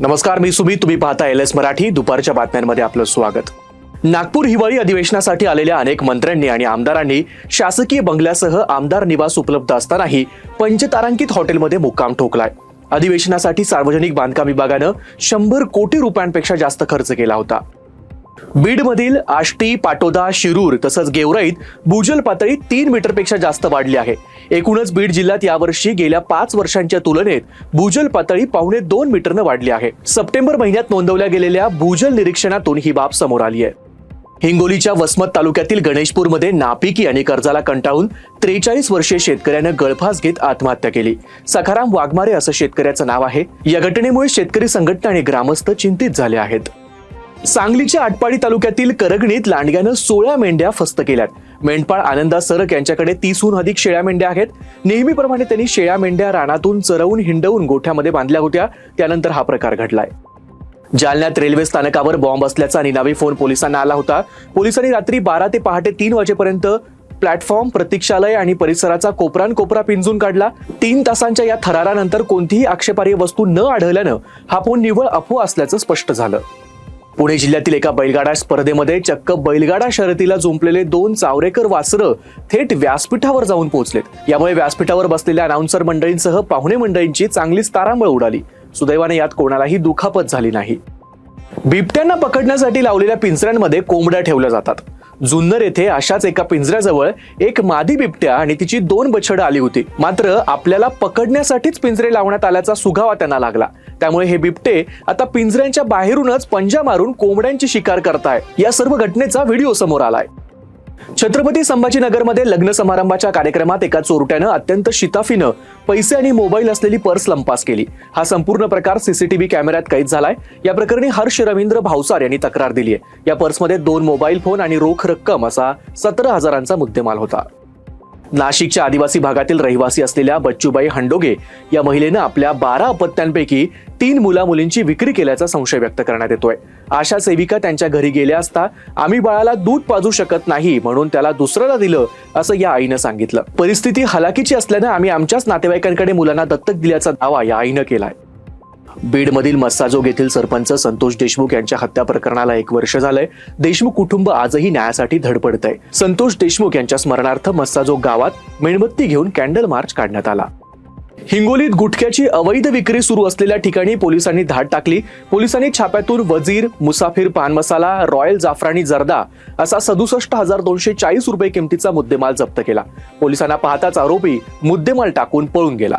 नमस्कार, मी सुमित. तुम्ही पाहता LS मराठी. दुपारच्या बातम्यांमध्ये आपलं स्वागत. नागपूर हिवाळी अधिवेशनासाठी आलेल्या अनेक मंत्र्यांनी आणि आमदारांनी शासकीय बंगल्यासह आमदार निवास उपलब्ध असतानाही पंचतारांकित हॉटेलमध्ये मुक्काम ठोकलाय. अधिवेशनासाठी सार्वजनिक बांधकाम विभागानं 100 कोटी रुपयांपेक्षा जास्त खर्च केला होता. बीडमधील आष्टी, पाटोदा, शिरूर तसंच गेवराईत भूजल पातळी 3 मीटरपेक्षा जास्त वाढली आहे. एकूणच बीड जिल्ह्यात यावर्षी गेल्या 5 वर्षांच्या तुलनेत भूजल पातळी 2.25 मीटरनं वाढली आहे. सप्टेंबर महिन्यात नोंदवल्या गेलेल्या भूजल निरीक्षणातून ही बाब समोर आली आहे. हिंगोलीच्या वसमत तालुक्यातील गणेशपूरमध्ये नापिकी आणि कर्जाला कंटाळून 43 वर्षीय शेतकऱ्यानं गळफास घेत आत्महत्या केली. सखाराम वाघमारे असं शेतकऱ्याचं नाव आहे. या घटनेमुळे शेतकरी संघटना आणि ग्रामस्थ चिंतित झाले आहेत. सांगलीच्या आटपाडी तालुक्यातील करगणीत लांडग्यानं 16 मेंढ्या फस्त केल्यात. मेंढपाळ आनंदा सरक यांच्याकडे 30हून अधिक शेळ्या मेंढ्या आहेत. नेहमीप्रमाणे त्यांनी शेळ्या मेंढ्या रानातून चरवून हिंडवून गोठ्यामध्ये बांधल्या होत्या. त्यानंतर हा प्रकार घडलाय. जालन्यात रेल्वे स्थानकावर बॉम्ब असल्याचा निनावी फोन पोलिसांना आला होता. पोलिसांनी रात्री 12 ते पहाटे 3 वाजेपर्यंत प्लॅटफॉर्म, प्रतीक्षालय आणि परिसराचा कोपरा पिंजून काढला. 3 तासांच्या या थरारानंतर कोणतीही आक्षेपार्ह वस्तू न आढळल्यानं हा फोन निव्वळ अफवा असल्याचं स्पष्ट झालं. पुणे जिल्ह्यातील एका बैलगाडा स्पर्धेमध्ये चक्क बैलगाडा शर्यतीला जुंपलेले 2 चावरेकर वासरं थेट व्यासपीठावर जाऊन पोहोचलेत. यामुळे व्यासपीठावर बसलेल्या अनाउन्सर मंडळींसह पाहुणे मंडळींची चांगलीच तारांबळ उडाली. सुदैवाने यात कोणालाही दुखापत झाली नाही. बिबट्यांना पकडण्यासाठी लावलेल्या पिंजऱ्यांमध्ये कोंबड्या ठेवल्या जातात. जुन्नर येथे अशाच एका पिंजऱ्याजवळ एक मादी बिबट्या आणि तिची 2 बछडं आली होती. मात्र आपल्याला पकडण्यासाठीच पिंजरे लावण्यात आल्याचा सुगावा त्यांना लागला. त्यामुळे हे बिबटे आता पिंजऱ्यांच्या बाहेरूनच पंजा मारून कोंबड्यांची शिकार करताय. या सर्व घटनेचा व्हिडिओ समोर आलाय. छत्रपती संभाजीनगरमध्ये लग्न समारंभाच्या कार्यक्रमात एका चोरट्यानं अत्यंत शिताफीनं पैसे आणि मोबाईल असलेली पर्स लंपास केली. हा संपूर्ण प्रकार CCTV कॅमेऱ्यात कैद झालाय. या प्रकरणी हर्ष रवींद्र भावसार यांनी तक्रार दिली आहे. या पर्समध्ये 2 मोबाईल फोन आणि रोख रक्कम असा 17,000चा मुद्देमाल होता. नाशिकच्या आदिवासी भागातील रहिवासी असलेल्या बच्चूबाई हंडोगे या महिलेनं आपल्या 12 अपत्यांपैकी 3 मुला-मुलींची विक्री केल्याचा संशय व्यक्त करण्यात येतोय. आशा सेविका त्यांच्या घरी गेल्या असता आम्ही बाळाला दूध पाजू शकत नाही म्हणून त्याला दुसऱ्याला दिलं असं या आईनं सांगितलं. परिस्थिती हलाखीची असल्यानं आम्ही आमच्याच नातेवाईकांकडे मुलांना दत्तक दिल्याचा दावा या आईनं केलाय. बीडमधील मस्साजोग येथील सरपंच संतोष देशमुख यांच्या हत्या प्रकरणाला 1 वर्ष झालंय. देशमुख कुटुंब आजही न्यायासाठी धडपडतंय. संतोष देशमुख यांच्या स्मरणार्थ मस्साजोग गावात मेणबत्ती घेऊन कॅन्डल मार्च काढण्यात आला. हिंगोलीत गुटख्याची अवैध विक्री सुरू असलेल्या ठिकाणी पोलिसांनी धाड टाकली. पोलिसांनी छाप्यातून वजीर, मुसाफिर पान मसाला, रॉयल जाफरानी जर्दा असा 67,240 रुपये किमतीचा मुद्देमाल जप्त केला. पोलिसांना पाहताच आरोपी मुद्देमाल टाकून पळून गेला.